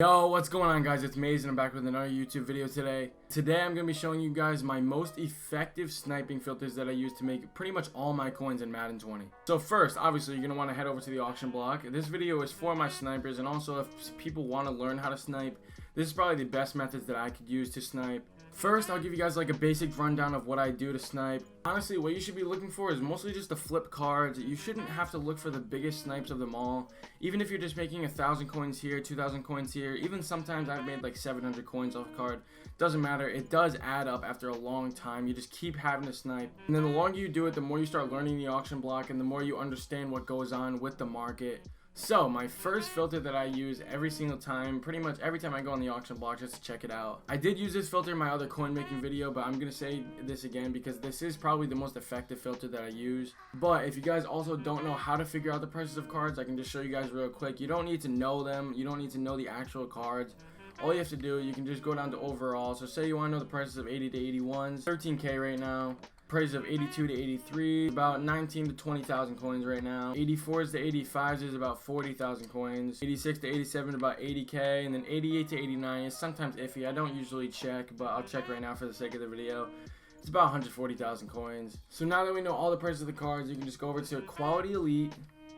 Yo, what's going on, guys? It's Maze and I'm back with another YouTube video today. Today I'm going to be showing you guys my most effective sniping filters that I use to make pretty much all my coins in Madden 20. So first, obviously, you're going to want to head over to the auction block. This video is for my snipers, and also if people want to learn how to snipe, this is probably the best methods that I could use to snipe. First, I'll give you guys like a basic rundown of what I do to snipe. Honestly, what you should be looking for is mostly just the flip cards. You shouldn't have to look for the biggest snipes of them all. Even if you're just making 1,000 coins here, 2,000 coins here, even sometimes I've made like 700 coins off a card. Doesn't matter. It does add up after a long time. You just keep having to snipe. And then the longer you do it, the more you start learning the auction block and the more you understand what goes on with the market. So my first filter that I use every single time, pretty much every time I go on the auction block just to check it out. I did use this filter in my other coin making video, but I'm gonna say this again because this is probably the most effective filter that I use. But if you guys also don't know how to figure out the prices of cards, I can just show you guys real quick. You don't need to know them. You don't need to know the actual cards. All you have to do, you can just go down to overall. So say you want to know the prices of 80 to 81s, 13K right now. Price of 82 to 83, about 19 to 20,000 coins right now. 84s to 85s is about 40,000 coins. 86 to 87 about 80k, and then 88 to 89 is sometimes iffy. I don't usually check, but I'll check right now for the sake of the video. It's about 140,000 coins. So now that we know all the prices of the cards, you can just go over to Quality Elite.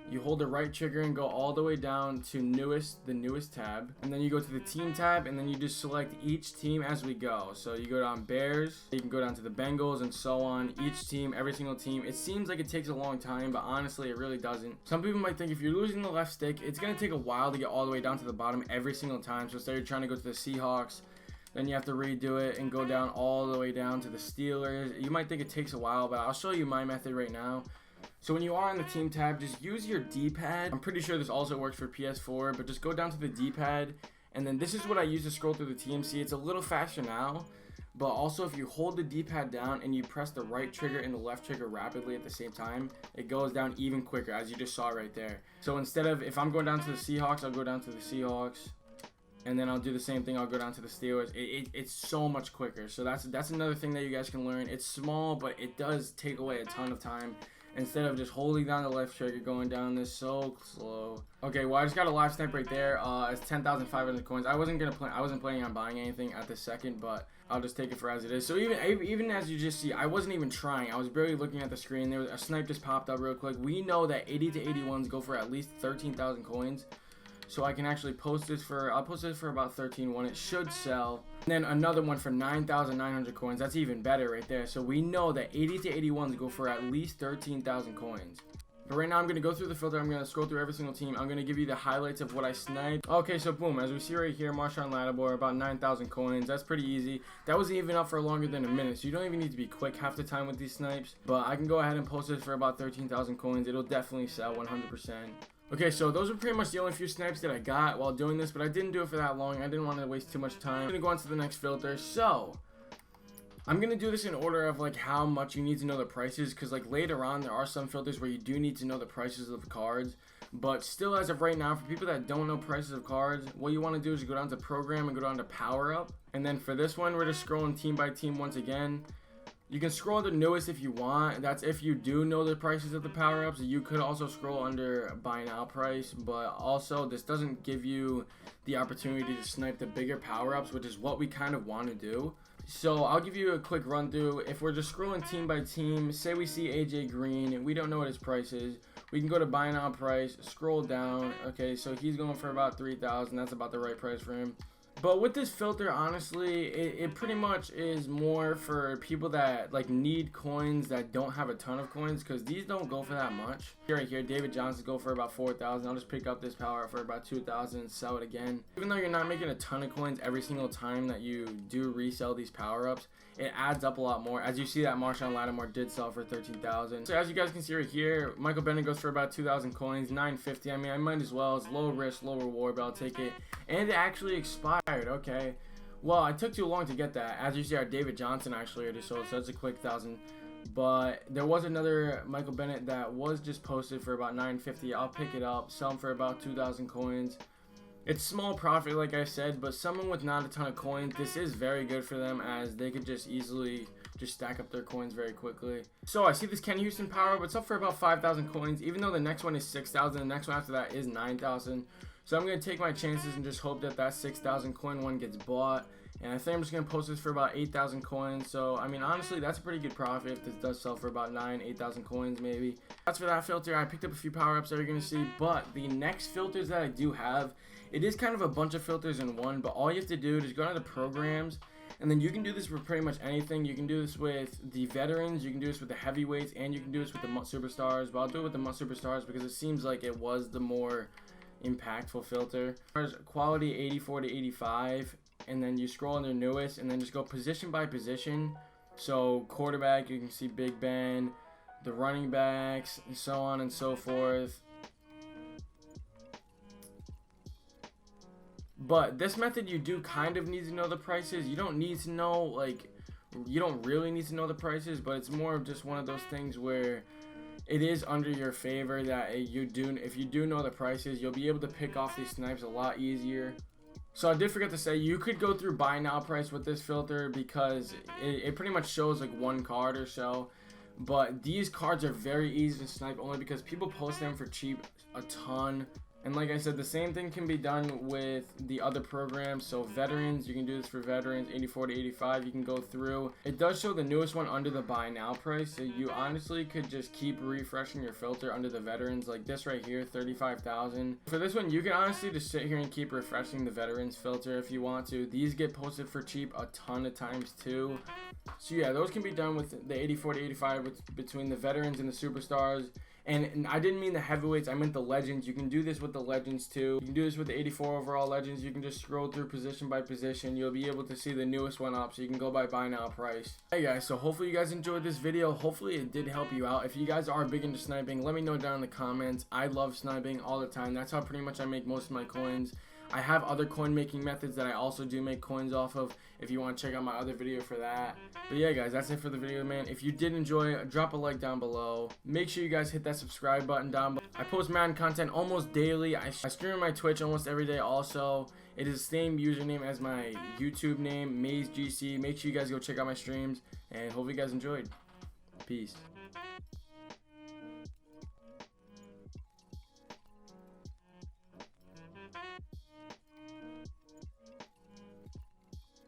You hold the right trigger and go all the way down to the newest tab, and then you go to the team tab, and then you just select each team as we go. So you go down Bears, you can go down to the Bengals, and so on. Each team, every single team. It seems like it takes a long time, but honestly it really doesn't. Some people might think if you're losing the left stick, it's gonna take a while to get all the way down to the bottom every single time. So say you're trying to go to the Seahawks, then you have to redo it and go down all the way down to the Steelers. You might think it takes a while, but I'll show you my method right now. So when you are on the team tab, just use your D-pad. I'm pretty sure this also works for PS4, but just go down to the D-pad, and then this is what I use to scroll through the TMC. It's a little faster now, but also if you hold the D-pad down and you press the right trigger and the left trigger rapidly at the same time, it goes down even quicker, as you just saw right there. So instead of, if I'm going down to the Seahawks, I'll go down to the Seahawks, and then I'll do the same thing. I'll go down to the Steelers. It's so much quicker. So that's another thing that you guys can learn. It's small, but it does take away a ton of time. Instead of just holding down the left trigger, going down this so slow. Okay, well I just got a live snipe right there. It's 10,500 coins. I wasn't planning on buying anything at this second, but I'll just take it for as it is. So even as you just see, I wasn't even trying. I was barely looking at the screen. There was a snipe just popped up real quick. We know that 80 to 81s go for at least 13,000 coins. So I can actually post this for, I'll post this for about 13.1. It should sell. And then another one for 9,900 coins. That's even better right there. So we know that 80 to 81s go for at least 13,000 coins. But right now I'm going to go through the filter. I'm going to scroll through every single team. I'm going to give you the highlights of what I sniped. Okay, so boom. As we see right here, Marshawn Lattimore, about 9,000 coins. That's pretty easy. That wasn't even up for longer than a minute. So you don't even need to be quick half the time with these snipes. But I can go ahead and post this for about 13,000 coins. It'll definitely sell 100%. Okay, so those are pretty much the only few snipes that I got while doing this, but I didn't do it for that long. I didn't want to waste too much time. I'm going to go on to the next filter. So I'm going to do this in order of like how much you need to know the prices, because like later on there are some filters where you do need to know the prices of the cards. But still, as of right now, for people that don't know prices of cards, what you want to do is go down to program and go down to power up. And then for this one, we're just scrolling team by team once again. You can scroll the newest if you want. That's if you do know the prices of the power-ups. You could also scroll under buy now price, but also this doesn't give you the opportunity to snipe the bigger power-ups, which is what we kind of want to do. So I'll give you a quick run through. If we're just scrolling team by team, say we see AJ Green and we don't know what his price is, we can go to buy now price, scroll down. Okay, so he's going for about 3,000. That's about the right price for him. But with this filter, honestly, it pretty much is more for people that like need coins that don't have a ton of coins, because these don't go for that much. Right here, David Johnson go for about 4,000. I'll just pick up this power up for about 2,000 and sell it again. Even though you're not making a ton of coins every single time that you do resell these power-ups, it adds up a lot more. As you see, that Marshawn Lattimore did sell for 13,000. So as you guys can see right here, Michael Bennett goes for about 2,000 coins, 950. I mean, I might as well. It's low risk, low reward, but I'll take it. And it actually expired. Okay, well, I took too long to get that. As you see, our David Johnson actually already sold, so that's a quick 1,000. But there was another Michael Bennett that was just posted for about 950. I'll pick it up, sell them for about 2,000 coins. It's small profit, like I said, but someone with not a ton of coins, this is very good for them, as they could just easily just stack up their coins very quickly. So I see this Ken Houston power, but it's up for about 5,000 coins, even though the next one is 6,000. The next one after that is 9,000. So I'm going to take my chances and just hope that that 6,000 coin one gets bought. And I think I'm just going to post this for about 8,000 coins. So, I mean, honestly, that's a pretty good profit if this does sell for about 8,000 coins maybe. That's for that filter. I picked up a few power-ups that you're going to see. But the next filters that I do have, it is kind of a bunch of filters in one. But all you have to do is go to the programs. And then you can do this with pretty much anything. You can do this with the veterans, you can do this with the heavyweights, and you can do this with the superstars. But I'll do it with the superstars because it seems like it was the more impactful filter. There's quality 84 to 85, and then you scroll under newest, and then just go position by position. So quarterback, you can see Big Ben, the running backs, and so on and so forth. But this method, you do kind of need to know the prices. You don't need to know, like, you don't really need to know the prices, but it's more of just one of those things where it is under your favor that if you do know the prices, you'll be able to pick off these snipes a lot easier. So I did forget to say, you could go through buy now price with this filter because it pretty much shows like one card or so. But these cards are very easy to snipe only because people post them for cheap a ton. And like I said, the same thing can be done with the other programs. So veterans, you can do this for veterans, 84 to 85, you can go through. It does show the newest one under the buy now price. So you honestly could just keep refreshing your filter under the veterans, like this right here, 35,000. For this one, you can honestly just sit here and keep refreshing the veterans filter if you want to. These get posted for cheap a ton of times too. So yeah, those can be done with the 84 to 85 between the veterans and the superstars. And I didn't mean the heavyweights, I meant the legends. You can do this with the legends too. You can do this with the 84 overall legends. You can just scroll through position by position. You'll be able to see the newest one up, so you can go by buy now price. Hey guys, so hopefully you guys enjoyed this video. Hopefully it did help you out. If you guys are big into sniping, let me know down in the comments. I love sniping all the time. That's how pretty much I make most of my coins. I have other coin making methods that I also do make coins off of if you want to check out my other video for that. But yeah guys, that's it for the video, man. If you did enjoy it, drop a like down below. Make sure you guys hit that subscribe button down below. I post Madden content almost daily. I stream on my Twitch almost every day also. It is the same username as my YouTube name, MazeGC. Make sure you guys go check out my streams, and hopefully you guys enjoyed. Peace.